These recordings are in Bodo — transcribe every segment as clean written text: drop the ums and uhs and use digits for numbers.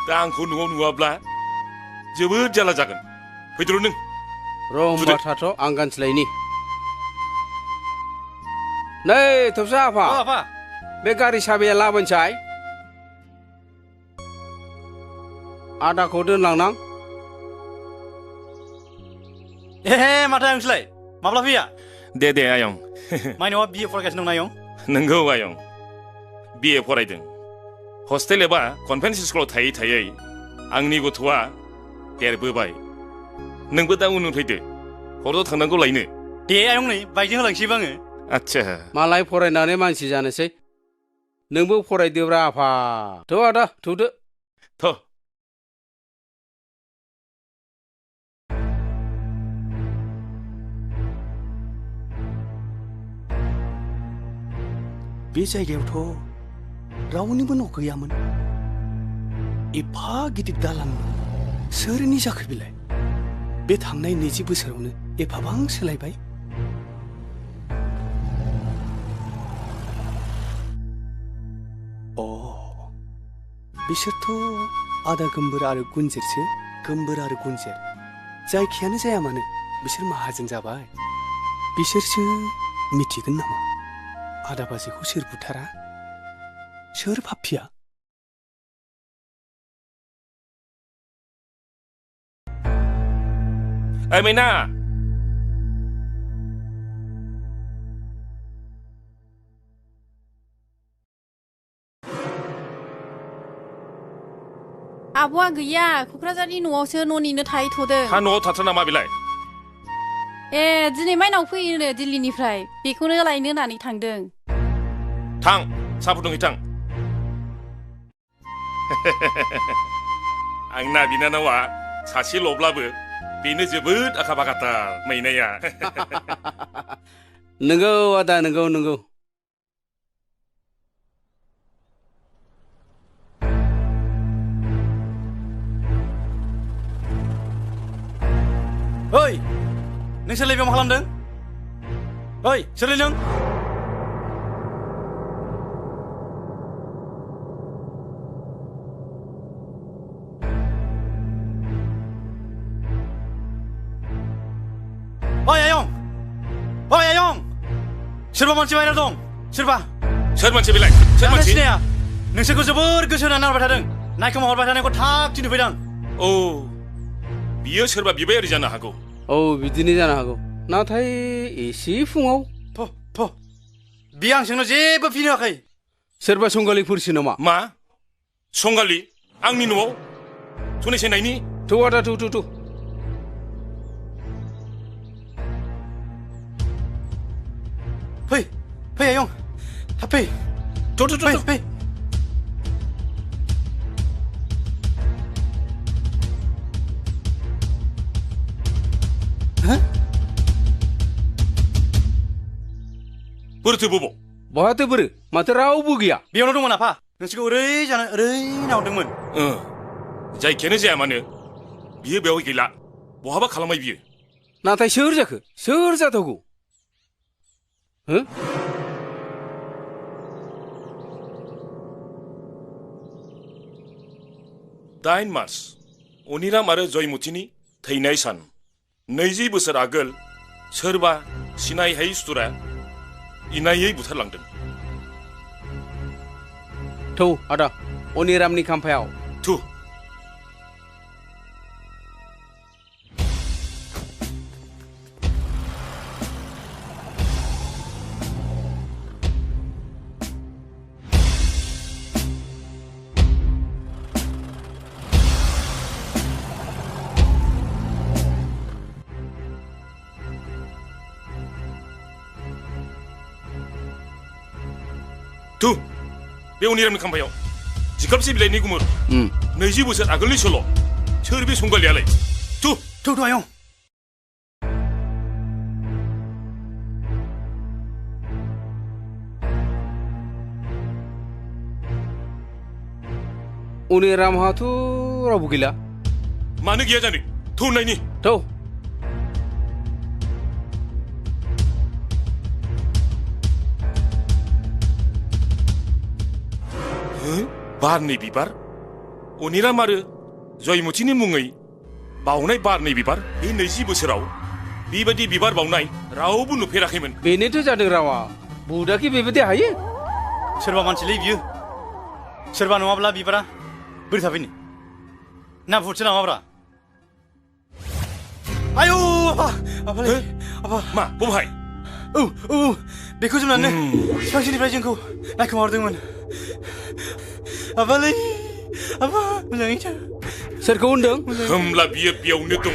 दा आंखौ न'आव नुवाब्ला जोबोद जारला जागोन फैदोल' नों र' होमबा थाथ' आं गानस्लायनि नै थबसा आफा आफा बे गारि साबिया लाबोनसाय आदाखौ दोनलांनां माथो आयंसोलाय माब्ला फैया दे आयं माइनावा बिए फरायगासिनो दं आयं नोंगौ आयं बिए फरायदों हस्टेल एबा कनभेन्ट स्कुलाव थायै आंनि गथ'आ देरबोबाय नोंबो दा उन फैदो हरदो थांनांगौ लायनो दे आयं नै बाइकजों होलांसैबो आङो आच्छा मालाय फरायनानै मानसि जानोसै नोंबो फरायदोब्रा आफा थ' आदा थौदो थ' बे जायगायावथ' रावनिबो न' गैयामोन एफा गिदिर दालान सोरनि जाखो बेलाय बे थांनाय 20 बोसोरावनो एफाबां सोलायबाय बिसोरथ' आदा गोमबोर आरो गुनजेरसो गोमबोर आरो गुनजेर जायखियानो जाया मानो बिसोर माहाजोन जाबाय बिसोरसो मिथिगोन नामा आदा बाजैखौ सोर बुथारा सोर पापिया ओइ मैना आब'आ गैया क'क्राझारनि न'आवसो न'निनो थाहैथ'दों हा न'आव थाथ्रा नामा बेलाय ए दिनै माइनाव फैयोनो दिल्लीनिफ्राय बेखौनो लायनो होननानै थांदों थां साहा फुदुंहैथां आंना बिनानावा सासेल'ब्लाबो बेनो जोबोद आखा फाखाथार मैनाया नंगौ आदा नंगौ ओइ नोंसोरलाय बेयाव मा खालामदों ओइ सोरलाय नों ओइ आयं सोरबा मानसि बाहेरायाव दं सोरबा सोर मानसि बेलाय सोर मानसि सिनाया नोंसोरखौ जोबोर गोसो होनानै नाहरबाय थादों नायखोमाहरबाय थानायखौ थाब थिनो फैदों औ बियो सोरबा बिबायारि जानो हागौ औ बिदिनो जानो हागौ नाथाय एसे फुङाव बियो आंजोंनो जेबो फिनो होआखै सोरबा संगालिफोरसो नामा मा संगालि आंनि न'आव सनेसे नायनि थौ आदा थौ फै आयं थाब फै फै बोरैथो बबाव बहाथो बोरो माथो रावबो गैया बेयावनो दंमोन आफा नोंसोरखौ ओरै नाहरदोंमोन जायखियानो जाया मानो बियो बेयाव गैला बहाबा खालामबाय बियो नाथाय सोर जाखो सोर जाथावगौ 8 मार्च अनिराम आरो जयमतिनि थैनाय सान 20 बोसोर आगोल सोरबा सिनायहायै सुथुरा इनायै बुथारलांदों थौ आदा अनिरामनि खाम्फायाव थु थु बे अनिरामनि खाम्फायाव जिखाबसे बिलाइनि गुमुर 20 बोसोर आगोलनि सल' सोर बे संगालियालाय थु आयं अनिरामहाथ' रावबो गैला मानो गैया जानो थु नायनि थौ बारनि बिबार अनिराम आरो जयमतिनि मुङै बावनाय बारनै बिबार बे 20 बोसोराव बेबायदि बिबार बावनाय रावबो नुफेराखैमोन। बेनोथ' जादों रावा बुदाखि बेबायदि हायो। सोरबा मानसिलै बियो सोरबा नङाब्ला बिबारा बोरै थाफैनो ना भुटसो नामाब्रा आयौ आफा आफालै आफा मा बबेहाय? औ बेखौ जोमनानै बिफांसिनिफ्राय जोंखौ नायखोमाहरदोंमोन आफालै आफा मोजाङै था। सोरखौ होनदों? होमब्ला बियो बेयावनो दङ।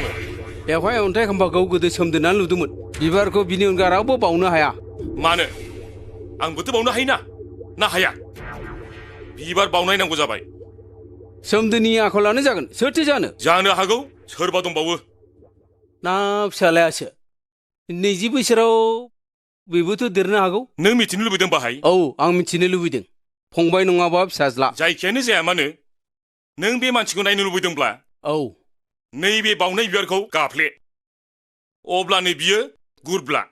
बेवहाय अन्थाइ खाम्फाखौ गोदो सोमदेरनानै लुदोंमोन। बिबारखौ बिनि अनगा रावबो बावनो हाया। मानो आंबोथ' बावनो हायोना ना हाया? बिबार बावनाय नांगौ जाबाय। सोमदोनि आखलानो जागोन सोरथो जानो हागौ सोरबा दंबावो। ना फिसालायासो 20 बोसोराव बेबोथ' देरनो हागौ। नों मिथिनो लुबैदों बाहाय? औ आं मिथिनो लुबैदों। फंबाय नङाबा फिसाज्ला जायखियानो जाया मानो नों बे मानसिखौ नायनो लुबैदोंब्ला औ नैबे बावनाय बिबारखौ गाफ्ले अब्लानो बियो गुरब्ला।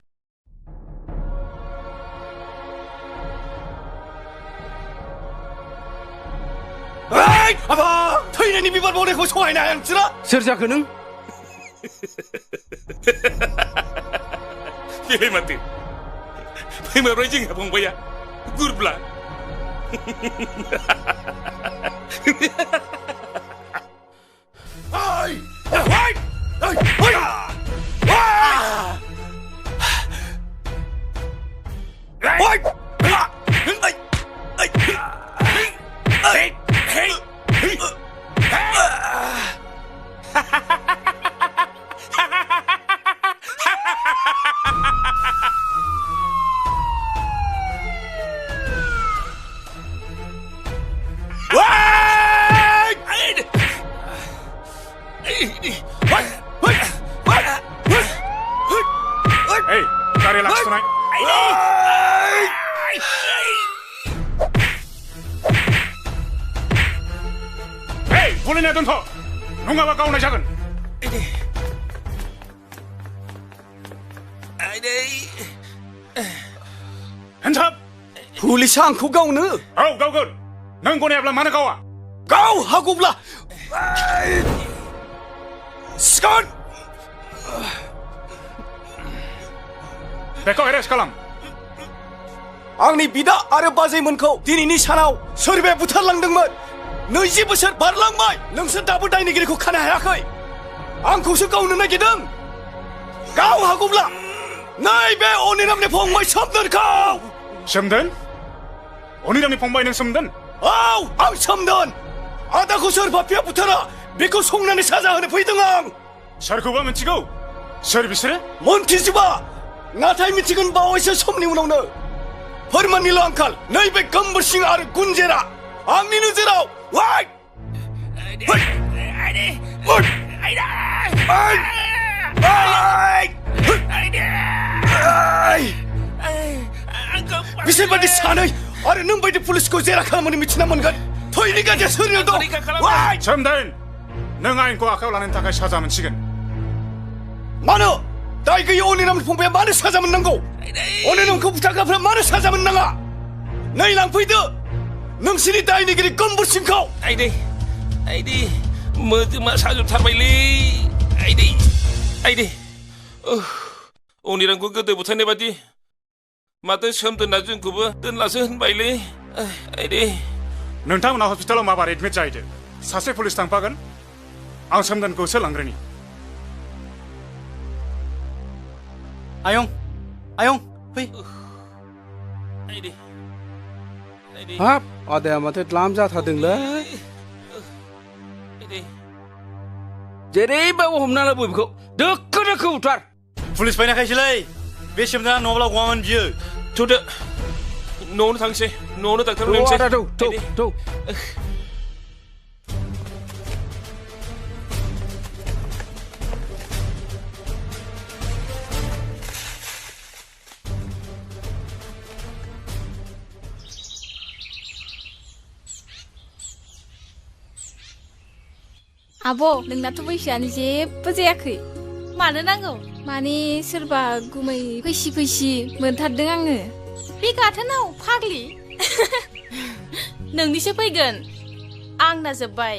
आफा थैनायनि बिबार बावनायखौ सहायनो हाया नोंसोरा? सोर जाखो नों? बेलाय माथो फैमाब्राय जोंहा फंबाया गुरब्ला। गारि लाखिथ'नाय बुलायनाया दोनथ' नङाबा गावनाय जागोन। हेन्साब पुलिसा आंखौ गावनो? औ गावगोन। नों गनायाब्ला मानो गावा? गाव हागौब्ला सिखार बेखौ एरेस्ट खालाम। आंनि बिदा आरो बाजैमोनखौ दिनैनि सानाव सोरबाया बुथारलांदोंमोन। 20 बोसोर बारलांबाय नोंसोर दाबो दायनिगिरिखौ खानो हायाखै। आंखौसो गावनो नागिरदों। गाव हागौब्ला नैबे अनिरामनि फंबाय सोमदोनखौ। सोमदोन? अनिरामनि फंबाय नों सोमदोन? औ आं सोमदोन। आदाखौ सोर बाफिया बुथारा बेखौ संनानै साजा होनो फैदों आं। सोरखौबा मिथिगौ? सोर बिसोरो? मोनथिजोबा नाथाय मिथिगोन बावैसो समनि उनावनो। फोरमाननिल' आंखाल नैबे गम्बर सिं आरो गुन्जेरा आंनि नोजोराव। बिसोर बायदि सानै आरो नों बायदि पुलिसखौ जेरा खालामनो मिथिना मोनगोन। थैनि गाज्रिया सोरनियाव दं? सोमदोन नों आयेनखौ आखायाव लानायनि थाखाय साजा मोनसिगोन। मानो दाय गैयै अनिरामनि फंबाया मानो साजा मोननांगौ? अनिरामखौ बुथारग्राफ्रा मानो साजा मोननाङा? नै लांफैदो नोंसिनि दायनिगिरि गम्बर सिंखौ। आइदै मोदोमा साजोबथारबायलै आइदै अनिरामखौ गोदो बुथारनाय बादि माथो सोमदोना जोंखौबो दोनलासो होनबायलै आइदै। नोंथांमोना हस्पिटालाव माबार एडमिट जाहैदो। सासे पुलिस थांफागोन। आं सोमदोनखौसो लांग्रोनि। आयं आयं फै। हाब आदाया माथो द्लाम जाथारदोंलै। जेरैबाबो हमना लाबो बेखौ दोखो दोखो बुथार। पुलिस फैनायखायसोलै बे सोमदोना नङाब्ला गवामोन बियो। थ'दो न'आवनो थांसै न'आवनो डाक्टारनाव लांसै। थौ आब' नोंनाथ' बैसोआनो जेबो जायाखै। मानो नांगौ? माने सोरबा गुमै फैसि मोनथारदों आङो। बे गाथोनाव फाग्लि नोंनिसो फैगोन। आंना जोब्बाय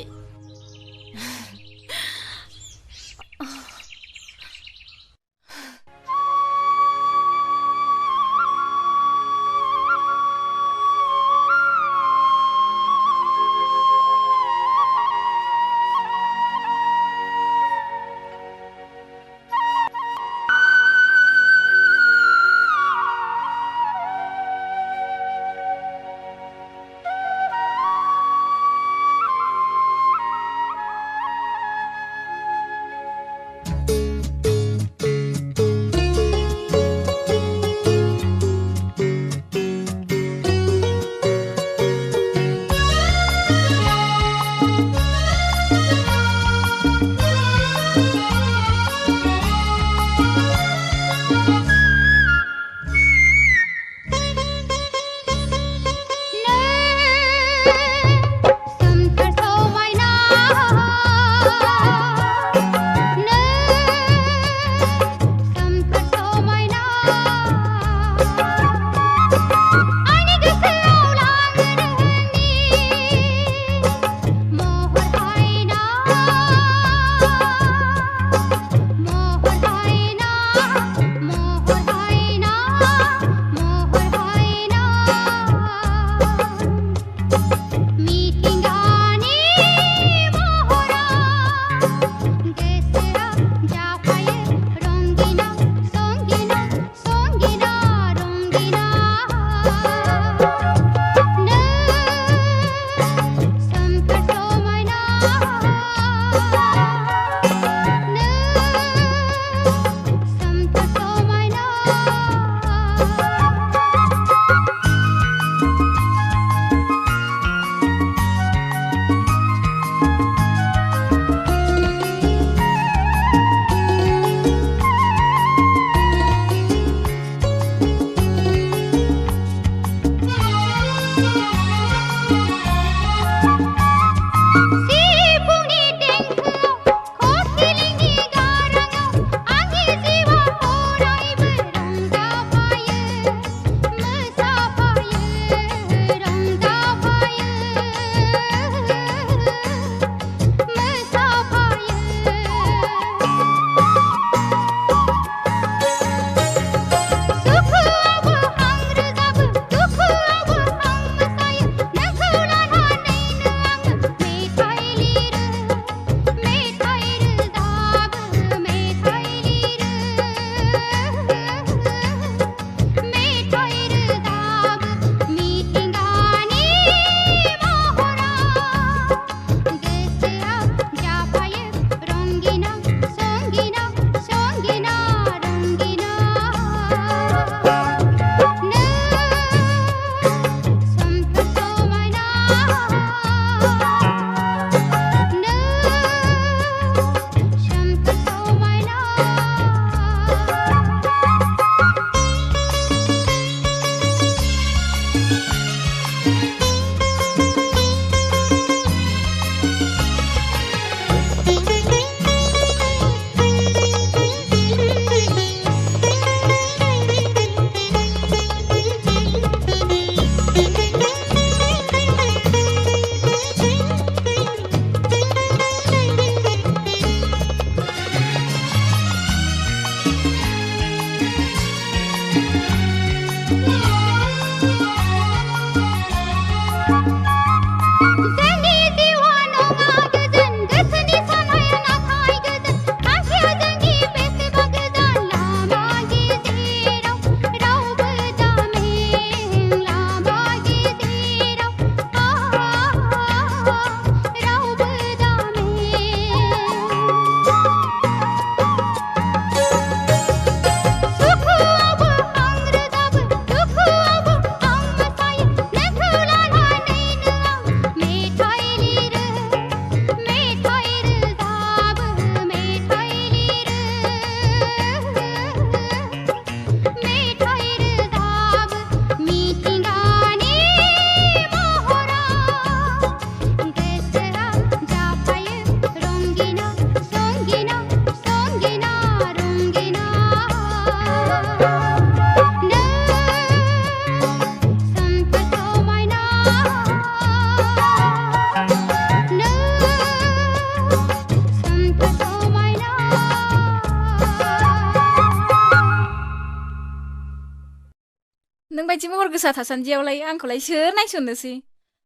नोंबायदि महर गोसा थासान्दियावलाय आंखौलाय सोर नायसननोसै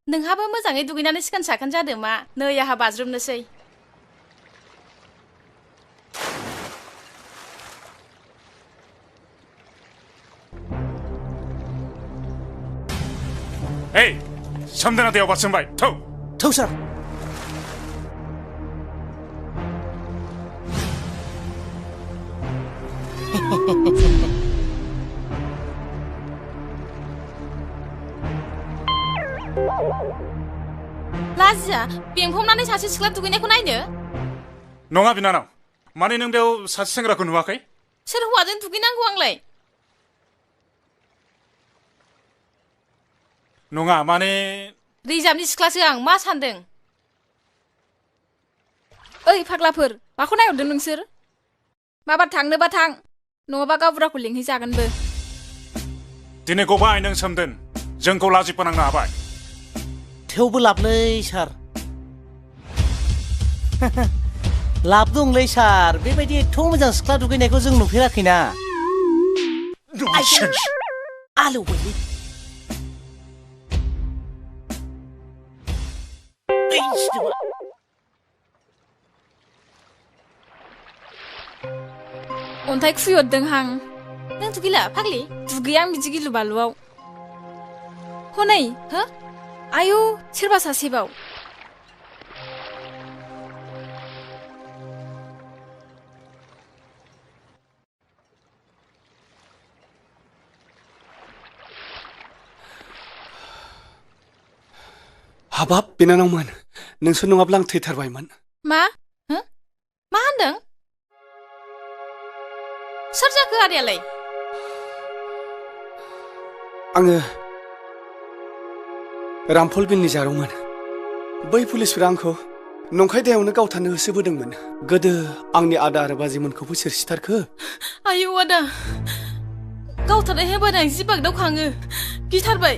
नोंहाबो मोजाङै दुगैनानै सिखोन साखोन जादो मा नै आहा बाज्रुमनोसै Hey, समदना दैयाव बारसोमबाय थौ थौ सार लाजिया बेंफबनानै सासे सिख्ला दुगैनायखौ नायनो नङा बिनानाव माने नों बेयाव सासे सेंग्राखौ नुवाखै सोर हौवाजों दुगैनांगौ आंलाय नङा माने रिजार्भनि सिख्लासो आं मा सानदों ओइ फाग्लाफोर माखौ नायहरदों नोंसोर माबा थांनोबा थां नङाबा गावबुराखौ लिंहैजागोनबो दिनै गबाय नों सोमदोन जोंखौ लाजि फोनांनो हाबाय थेवबो लाबलै सार लाब दंलै सार बेबायदि एथ' मोजां सिख्ला दुगैनायखौ जों नुफेराखैना आलौबायलै अन्थाइ खुयहरदों हां नों दुगैला फाग्लि दुगैया आं बिदि गिलु बालुआव हनै हो आयौ सोरबा सासेबाव हाबाब बिनानावमोन नोंसोर नङाब्ला आं थैथारबायमोन मा हो मा होनदों सोर जाखो आदायालाय आङो रामफल बिलनि जारौमोन बै पुलिसफोरा आंखौ नंखाय दायावनो गावथारनो होसोबोदोंमोन गोदो आंनि आदा आरो बाजैमोनखौबो सोर सिथारखो आयौ आदा गावथारनाय हेबानो आं जि बागदावखाङो गिथारबाय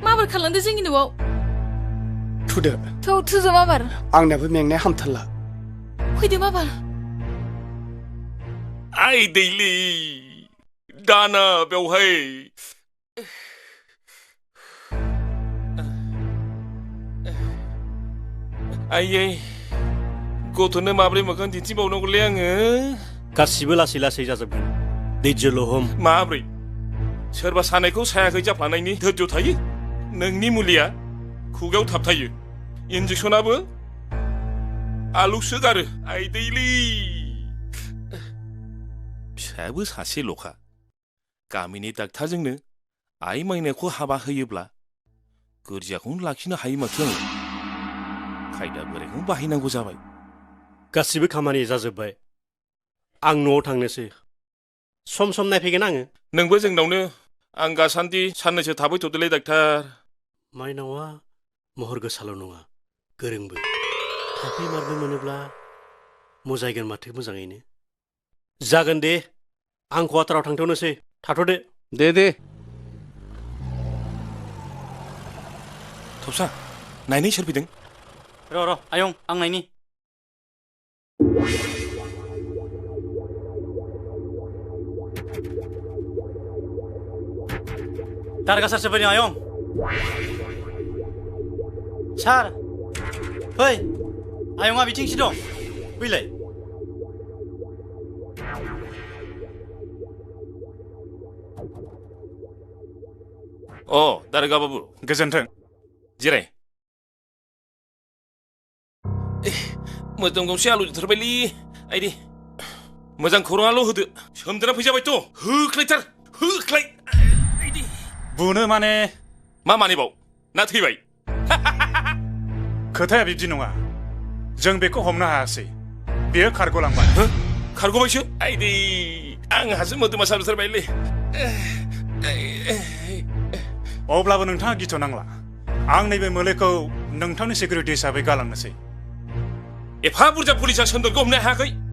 माबोरै खालामदो जोंनि न'आव थुदो थुजो माबार आंनाबो मेंनाया हामथारला फैदो माबार आइ दैलि दाना बेवहाय आइयै गथ'नो माब्रै मोखां दिन्थिबावनांगौलै आङो गासिबो लासै लासै जाजोबगोन दैज्यल' हम माब्रै सोरबा सानायखौ सायाखै जाफ्लानायनि धैर्य थायो नोंनि मुलिया खुगायाव थाबथायो इन्जेक्सनाबो आलौसो गारो आइ दैलि फिसायाबो सासेल'खा गामिनि डाक्टारजोंनो आइ माइनायखौ हाबा होयोब्ला गोरजियाखौनो लाखिनो हायो माथो आङो खायदा बोरायखौ बाहायनांगौ जाबाय गासिबो खामानि जाजोब्बाय आं न'आव थांनोसै सम सम नायफैगोन आङो नोंबो जोंनावनो आं गासान्दि साननैसो थाबाय थ'दोलै डाक्टार माइनावा महर गोसाल' नङा गोरोंबो थाफैमारबो मोनोब्ला मोजायगोन माथो मोजाङैनो जागोन दे आं कवाटाराव थांथ'नोसै थाथ'दो दे थबसा नायनाय सोर फैदों र' आयं आं नायनि दारगा सारसो फैदों आयं सार फै आयंआ बिथिंसो दं फैलाय अ दारगा बाबु गोजोन्थों जिराय मोदोम गंसे आलु जोथारबायलै आइदि मोजां खौराङाल' होदो सोमदेरना फैजाबायथ' होख्लाय बुनो माने मा मानिबाव ना थैबाय खोथाया बिब्दि नङा जों बेखौ हमनो हायासै बेयो खारग'लांबाय खारग'बायसो आइदि आंहासो मोदोमा साजोथारबायलै अब्लाबो नोंथाङा गिथ'नांला आं नैबे मोलेखौ नोंथांनि सिकिउरिटि हिसाबै गालांनोसै एफा बुरजा पुलिसा सोन्दोरखौ हमनो हायाखै